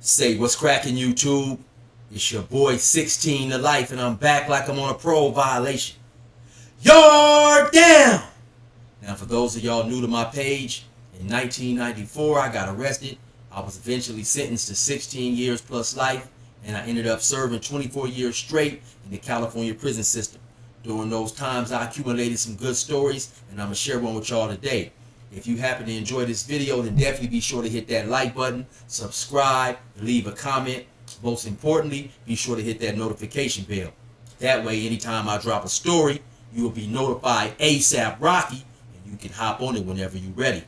Say what's cracking, YouTube? It's your boy 16 to life, and I'm back like I'm on a parole violation. You're down! Now, for those of y'all new to my page, in 1994 I got arrested. I was eventually sentenced to 16 years plus life, and I ended up serving 24 years straight in the California prison system. During those times, I accumulated some good stories, and I'm going to share one with y'all today. If you happen to enjoy this video, then definitely be sure to hit that like button, subscribe, leave a comment. Most importantly, be sure to hit that notification bell. That way, anytime I drop a story, you will be notified ASAP Rocky, and you can hop on it whenever you're ready.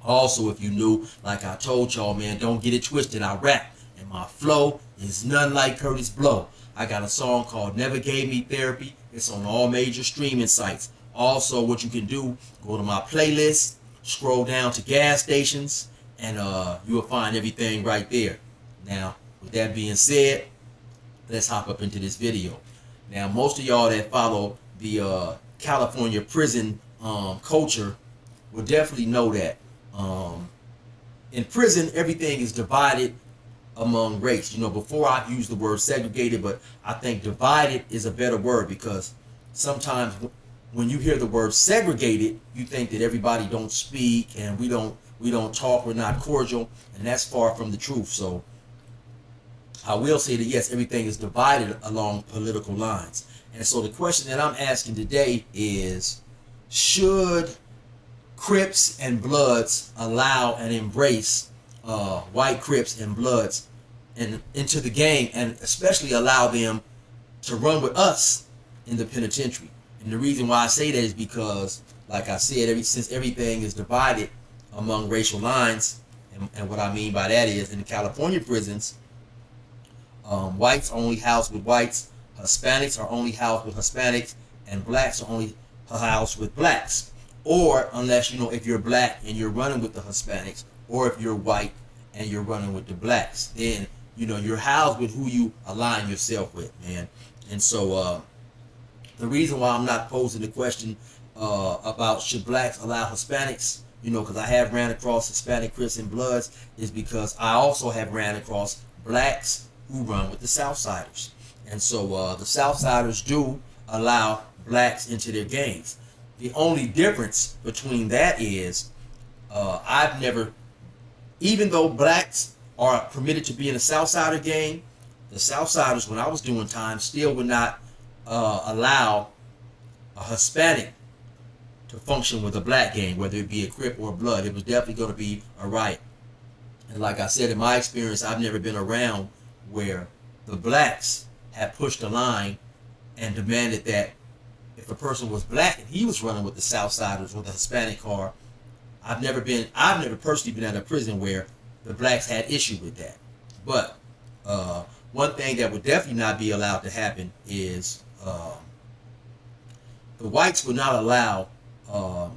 Also, if you new, like I told y'all, man, don't get it twisted. I rap, and my flow is none like Curtis Blow. I got a song called Never Gave Me Therapy. It's on all major streaming sites. Also, what you can do, go to my playlist, scroll down to gas stations, and you will find everything right there. Now, with that being said, let's hop up into this video. Now, most of y'all that follow the California prison culture will definitely know that in prison, everything is divided among race. You know, before I've used the word segregated, but I think divided is a better word, because sometimes when you hear the word segregated, you think that everybody don't speak and we don't talk, we're not cordial, and that's far from the truth. So I will say that yes, everything is divided along political lines. And so the question that I'm asking today is, should Crips and Bloods allow and embrace white Crips and Bloods and into the gang, and especially allow them to run with us in the penitentiary? And the reason why I say that is because, like I said, since everything is divided among racial lines, and what I mean by that is, in the California prisons, whites are only housed with whites, Hispanics are only housed with Hispanics, and blacks are only housed with blacks. Or unless, you know, if you're black and you're running with the Hispanics, or if you're white and you're running with the blacks, then, you know, you're housed with who you align yourself with, man. And so the reason why I'm not posing the question about should blacks allow Hispanics, you know, because I have ran across Hispanic Crips and Bloods, is because I also have ran across blacks who run with the Southsiders. And so the Southsiders do allow blacks into their gangs. The only difference between that is I've never, even though blacks are permitted to be in a Southsider gang, the Southsiders, when I was doing time, still would not allow a Hispanic to function with a black gang, whether it be a Crip or a Blood. It was definitely going to be a riot. And like I said, in my experience, I've never been around where the blacks have pushed a line and demanded that if a person was black and he was running with the Southsiders or the Hispanic car, I've never personally been at a prison where the blacks had issue with that. But one thing that would definitely not be allowed to happen is the whites would not allow a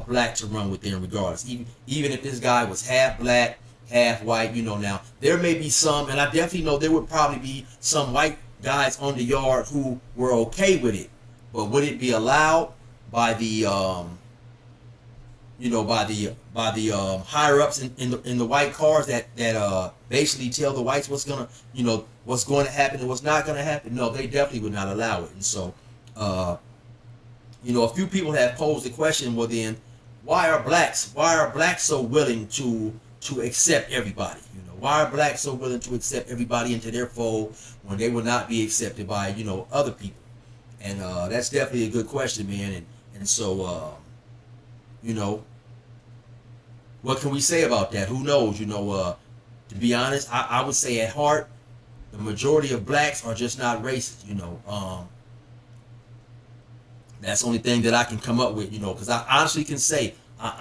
black to run with them regardless. Even if this guy was half black, half white, you know. Now, there may be some, and I definitely know there would probably be some white guys on the yard who were okay with it. But would it be allowed by the you know, by the higher ups in the white cars that basically tell the whites what's going to happen and what's not going to happen? No, they definitely would not allow it. And so you know, a few people have posed the question, well then, why are blacks so willing to accept everybody? You know, why are blacks so willing to accept everybody into their fold when they will not be accepted by, you know, other people? And that's definitely a good question, man. And so you know, what can we say about that? Who knows? You know, to be honest, I would say at heart, the majority of blacks are just not racist. You know, that's the only thing that I can come up with. You know, because I honestly can say, and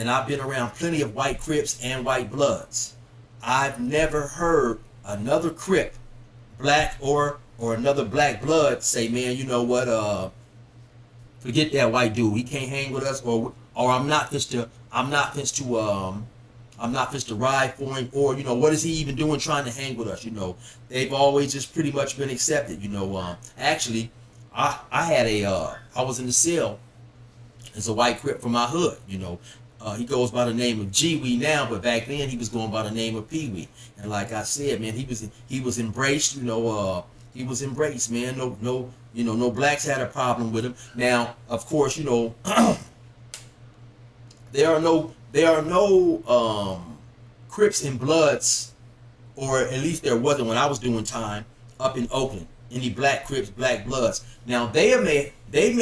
I've been around plenty of white Crips and white Bloods. I've never heard another Crip, black or another black Blood, say, man, you know what, forget that white dude, he can't hang with us, or I'm not fit to ride for him, or, you know, what is he even doing trying to hang with us? You know, they've always just pretty much been accepted. You know, actually, I was in the cell as a white Crip from my hood. You know, He goes by the name of G-Wee now, but back then he was going by the name of Pee-wee. And like I said, man, he was embraced. He was embraced, man. No blacks had a problem with him. Now, of course, there are no Crips and Bloods, or at least there wasn't when I was doing time up in Oakland. Any black Crips, black Bloods. Now they may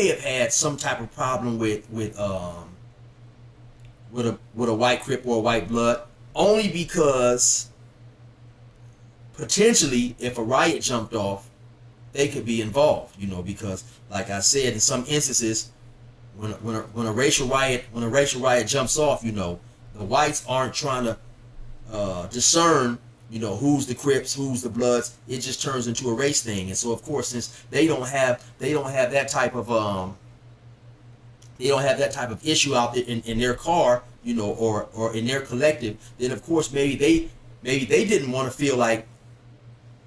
have had some type of problem with a white Crip or a white Blood, only because potentially if a riot jumped off, they could be involved. Because like I said, in some instances, when a racial riot jumps off, the whites aren't trying to discern who's the Crips, who's the Bloods. It just turns into a race thing. And so of course, since they don't have that type of issue out there in their car, or in their collective, then of course maybe they didn't want to feel like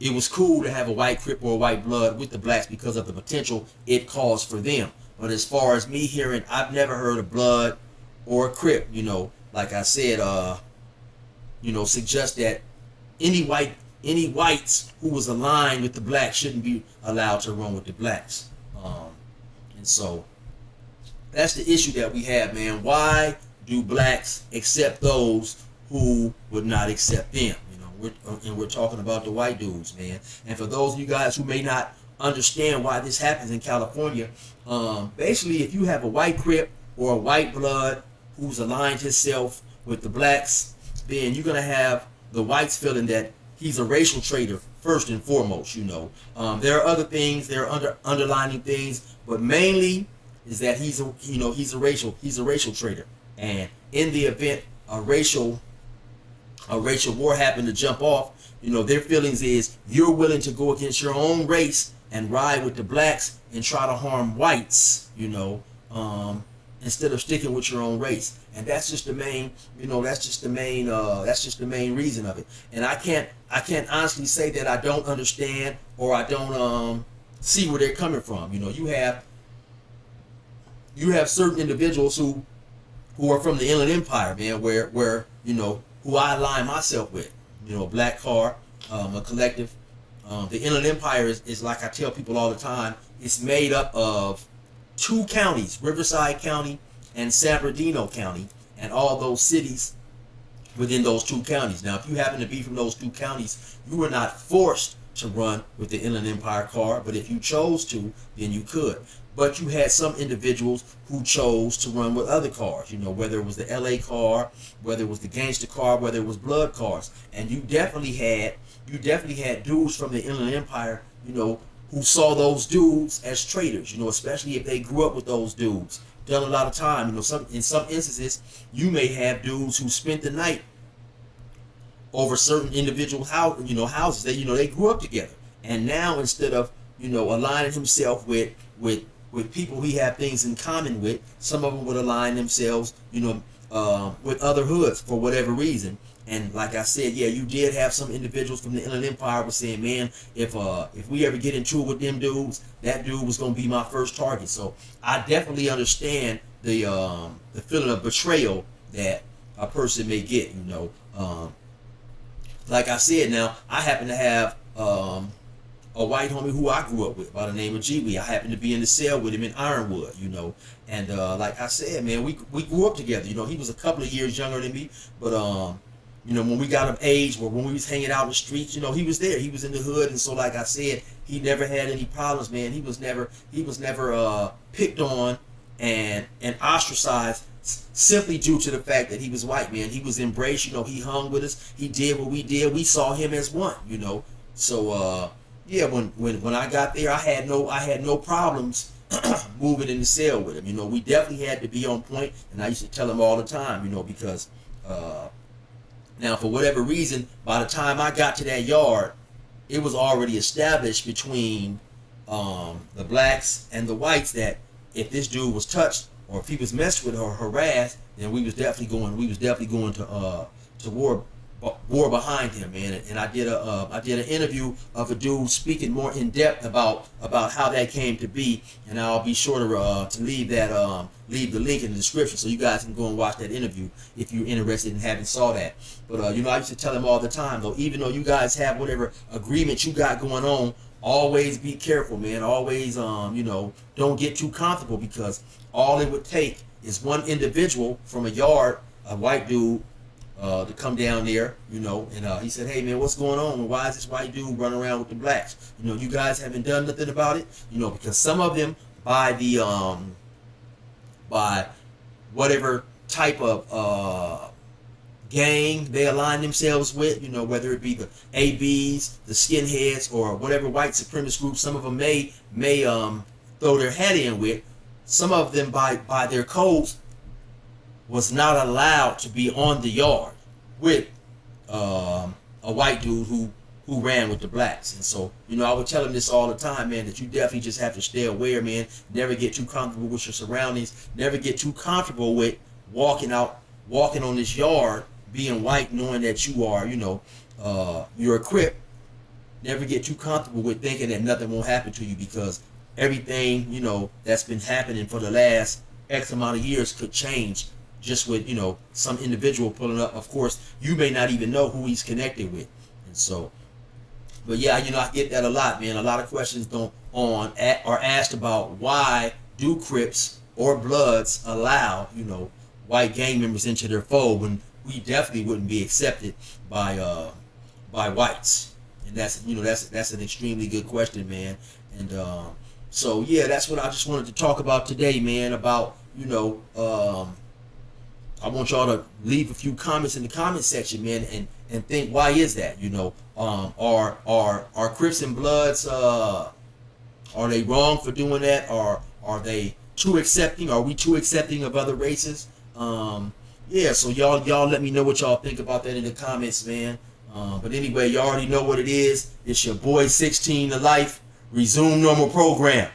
it was cool to have a white Crip or a white Blood with the blacks because of the potential it caused for them. But as far as me hearing, I've never heard a Blood or a Crip, like I said, suggest that any whites who was aligned with the blacks shouldn't be allowed to run with the blacks. And so that's the issue that we have, man. Why do blacks accept those who would not accept them? We're talking about the white dudes, man. And for those of you guys who may not understand why this happens in California, basically if you have a white Crip or a white Blood who's aligned himself with the blacks, then you're gonna have the whites feeling that he's a racial traitor first and foremost. There are other things, there are underlining things, but mainly is that he's a racial traitor. And in the event a racial war happened to jump off, their feelings is you're willing to go against your own race and ride with the blacks and try to harm whites, instead of sticking with your own race. And that's just the main, that's just the main reason of it. And I can't honestly say that I don't understand or I don't see where they're coming from. You have certain individuals who are from the Inland Empire, man, where who I align myself with, Black Car, a collective. The Inland Empire is like I tell people all the time, it's made up of 2 counties, Riverside County and San Bernardino County, and all those cities within those 2 counties. Now, if you happen to be from those 2 counties, you were not forced to run with the Inland Empire car, but if you chose to, then you could. But you had some individuals who chose to run with other cars, whether it was the LA car, whether it was the gangster car, whether it was blood cars. And you definitely had dudes from the Inland Empire, who saw those dudes as traitors, especially if they grew up with those dudes, done a lot of time. In some instances, you may have dudes who spent the night over certain individual houses. They grew up together. And now instead of, aligning himself with people he had things in common with, some of them would align themselves, with other hoods for whatever reason. And like I said, yeah, you did have some individuals from the Inland Empire were saying, man, if we ever get into it with them dudes, that dude was gonna be my first target. So I definitely understand the feeling of betrayal that a person may get. Like I said, now I happen to have a white homie who I grew up with by the name of G-Wee. I happened to be in the cell with him in Ironwood, and like I said, man, we grew up together. He was a couple of years younger than me, but when we got of age, or when we was hanging out in the streets, he was there. He was in the hood, and so like I said, he never had any problems, man. He was never picked on and ostracized simply due to the fact that he was white, man. He was embraced, he hung with us. He did what we did. We saw him as one, So yeah, when I got there, I had no problems moving in the cell with him. We definitely had to be on point, and I used to tell him all the time, because now for whatever reason, by the time I got to that yard, it was already established between the blacks and the whites that if this dude was touched or if he was messed with or harassed, then we was definitely going to war war behind him, man. And I did an interview of a dude speaking more in depth about how that came to be, and I'll be sure to leave that leave the link in the description so you guys can go and watch that interview if you're interested and haven't saw that. But you know, I used to tell him all the time though, even though you guys have whatever agreement you got going on, always be careful, man. Always you know, don't get too comfortable, because all it would take is one individual from a yard, a white dude, to come down there, you know, and he said, hey man, what's going on? Why is this white dude running around with the blacks? You know, you guys haven't done nothing about it, you know, because some of them by the by whatever type of gang they align themselves with, you know, whether it be the ABs, the skinheads, or whatever white supremacist group some of them may throw their head in with. Some of them by their codes was not allowed to be on the yard with a white dude who ran with the blacks. And so, you know, I would tell him this all the time, man, that you definitely just have to stay aware, man. Never get too comfortable with your surroundings. Never get too comfortable with walking on this yard, being white, knowing that you are, you know, you're a Crip. Never get too comfortable with thinking that nothing won't happen to you, because everything, you know, that's been happening for the last X amount of years could change just with, you know, some individual pulling up. Of course, you may not even know who he's connected with. And so, but yeah, you know, I get that a lot, man. A lot of questions are asked about why do Crips or Bloods allow, you know, white gang members into their fold when we definitely wouldn't be accepted by whites. And that's, you know, that's an extremely good question, man. And so yeah, that's what I just wanted to talk about today, man. About, you know, I want y'all to leave a few comments in the comment section, man, and think, why is that? You know, are Crips and Bloods, are they wrong for doing that? Or are they too accepting? Are we too accepting of other races? Yeah, so y'all let me know what y'all think about that in the comments, man. But anyway, you already know what it is. It's your boy 16 to Life. Resume normal program.